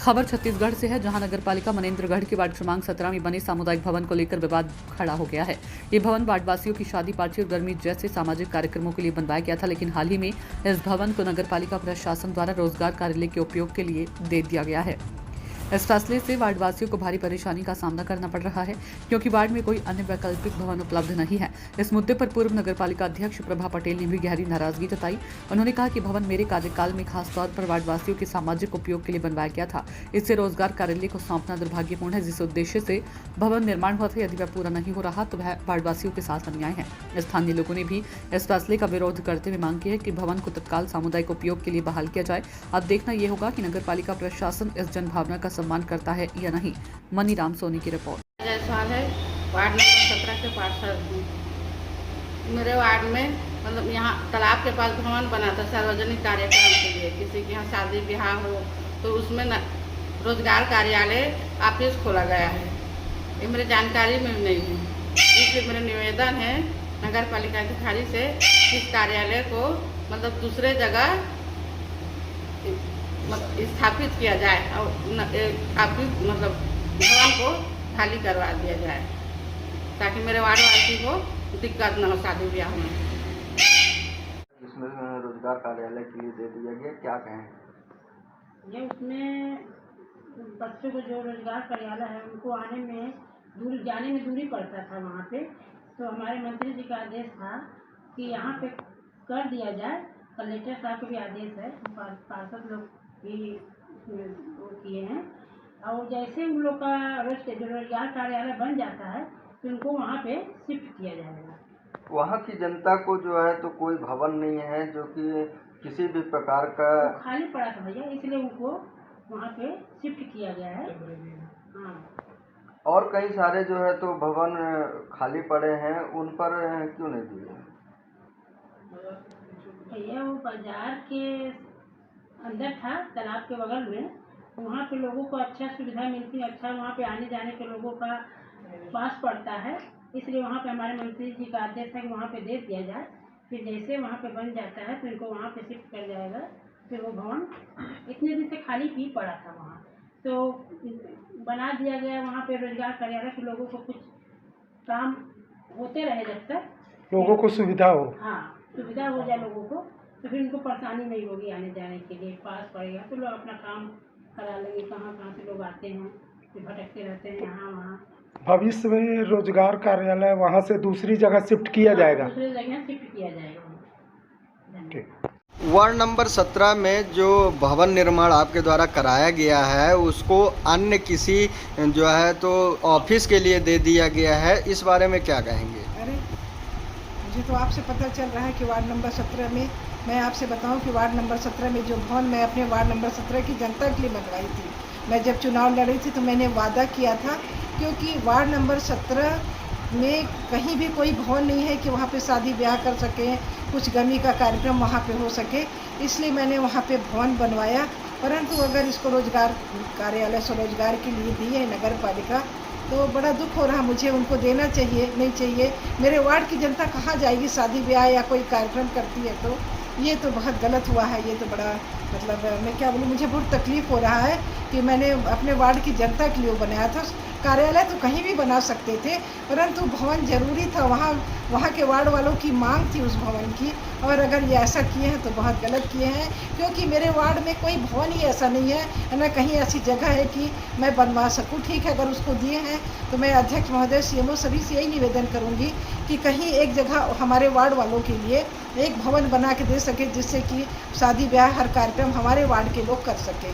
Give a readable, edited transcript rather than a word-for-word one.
खबर छत्तीसगढ़ से है, जहां नगरपालिका मनेन्द्रगढ़ के वार्ड क्रमांक 17 में बने सामुदायिक भवन को लेकर विवाद खड़ा हो गया है। ये भवन वार्डवासियों की शादी, पार्टी और गर्मी जैसे सामाजिक कार्यक्रमों के लिए बनवाया गया था, लेकिन हाल ही में इस भवन को नगरपालिका प्रशासन द्वारा रोजगार कार्यालय के उपयोग के लिए दे दिया गया है। इस फैसले से वार्डवासियों को भारी परेशानी का सामना करना पड़ रहा है, क्योंकि वार्ड में कोई अन्य वैकल्पिक भवन उपलब्ध नहीं है। इस मुद्दे पर पूर्व नगरपालिका अध्यक्ष प्रभा पटेल ने भी गहरी नाराजगी जताई। उन्होंने कहा कि भवन मेरे कार्यकाल में खास तौर पर वार्डवासियों के सामाजिक उपयोग के लिए बनवाया गया था। इससे रोजगार कार्यालय को सौंपना दुर्भाग्यपूर्ण है। जिस उद्देश्य से भवन निर्माण हुआ था, यदि वह पूरा नहीं हो रहा तो वह वार्डवासियों के साथ अन्याय है। स्थानीय लोगों ने भी इस फैसले का विरोध करते हुए मांग की है कि भवन को तत्काल सामुदायिक उपयोग के लिए बहाल किया जाए। अब देखना यह होगा कि नगरपालिका प्रशासन इस जनभावना का सम्मान करता है या नहीं। मनी राम सोनी की रिपोर्ट। सवाल है, वार्ड नंबर 17 के पार्षद हूँ। मेरे वार्ड में मतलब यहाँ तालाब के पास भवन बना था सार्वजनिक कार्यक्रम के लिए, किसी के यहाँ शादी ब्याह हो तो उसमें रोजगार कार्यालय ऑफिस खोला गया है। ये मेरे जानकारी में नहीं है, इसलिए मेरा निवेदन है नगर पालिका अधिकारी से इस कार्यालय को मतलब दूसरे जगह स्थापित किया जाए और ऑफिस मतलब भवन को खाली करवा दिया जाए, ताकि मेरे वार्डवासी को दिक्कत न हो शादी ब्याह में। इसमें रोजगार कार्यालय के लिए दे दिया गया, क्या कहें? ये उसमें बच्चों को जो रोजगार कार्यालय है उनको आने में जाने में दूरी पड़ता था वहाँ पे, तो हमारे मंत्री जी का आदेश था कि यहाँ पे कर दिया जाए। कलेक्टर साहब का भी आदेश है, पार्षद लोग भी वो किए हैं, और जैसे उन लोग का रोजगार कार्यालय बन जाता है तो उनको वहाँ पे शिफ्ट किया जाएगा। वहाँ की जनता को जो है तो कोई भवन नहीं है जो कि किसी भी प्रकार का खाली पड़ा था भैया, इसलिए उनको वहाँ पे शिफ्ट किया गया है। हाँ, और कई सारे जो है तो भवन खाली पड़े हैं, उन पर क्यों नहीं दिए? भैया वो बाजार के अंदर था, तालाब के बगल में, वहाँ पे लोगों को अच्छा सुविधा मिलती है, अच्छा वहाँ पे आने जाने के लोगों का पास पड़ता है, इसलिए वहाँ पे हमारे मंत्री जी का आदेश है कि वहाँ पे दे दिया जाए। फिर जैसे वहाँ पे बन जाता है तो इनको वहाँ पे शिफ्ट कर जाएगा। फिर वो भवन इतने दिन से खाली भी पड़ा था, वहाँ तो बना दिया गया। वहाँ पे रोजगार कार्यालय के लोगों को कुछ काम होते रहे जब तक लोगों को सुविधा हो। हाँ, सुविधा हो जाए लोगों को, तो फिर उनको परेशानी नहीं होगी आने जाने के लिए, पास पड़ेगा तो लोग अपना काम करा लेंगे। कहाँ कहाँ से लोग आते हैं, फिर भटकते रहते हैं यहाँ वहाँ। भविष्य में रोजगार कार्यालय वहाँ से दूसरी जगह शिफ्ट किया जाएगा। दूसरी जगह शिफ्ट किया जाएगा। ठीक। वार्ड नंबर 17 में जो भवन निर्माण आपके द्वारा कराया गया है उसको अन्य किसी जो है तो ऑफिस के लिए दे दिया गया है, इस बारे में क्या कहेंगे? अरे मुझे तो आपसे पता चल रहा है कि वार्ड नंबर 17 में, मैं आपसे बताऊं कि वार्ड नंबर 17 में जो भवन मैं अपने वार्ड नंबर 17 की जनता के लिए बनवाई थी, मैं जब चुनाव लड़ी थी तो मैंने वादा किया था, क्योंकि वार्ड नंबर 17 में कहीं भी कोई भवन नहीं है कि वहाँ पे शादी ब्याह कर सकें, कुछ गमी का कार्यक्रम वहाँ पे हो सके, इसलिए मैंने वहाँ पे भवन बनवाया। परंतु अगर इसको रोजगार कार्यालय स्वरोजगार के लिए दी है नगर पालिका, तो बड़ा दुख हो रहा मुझे। उनको देना चाहिए, नहीं चाहिए। मेरे वार्ड की जनता कहाँ जाएगी शादी ब्याह या कोई कार्यक्रम करती है, तो ये तो बहुत गलत हुआ है। ये तो बड़ा मतलब मैं क्या बोलूँ, मुझे बहुत तकलीफ़ हो रहा है कि मैंने अपने वार्ड की जनता के लिए बनाया था। कार्यालय तो कहीं भी बना सकते थे, परंतु भवन जरूरी था। वहाँ के वार्ड वालों की मांग थी उस भवन की, और अगर ये ऐसा किए हैं तो बहुत गलत किए हैं, क्योंकि मेरे वार्ड में कोई भवन ही ऐसा नहीं है, न कहीं ऐसी जगह है कि मैं बनवा सकूँ। ठीक है, अगर उसको दिए हैं तो मैं अध्यक्ष महोदय, सीएमओ सभी से यही निवेदन करूँगी कि कहीं एक जगह हमारे वार्ड वालों के लिए एक भवन बना के दे सके, जिससे कि शादी ब्याह हर कार्यक्रम हमारे वार्ड के लोग कर सकें।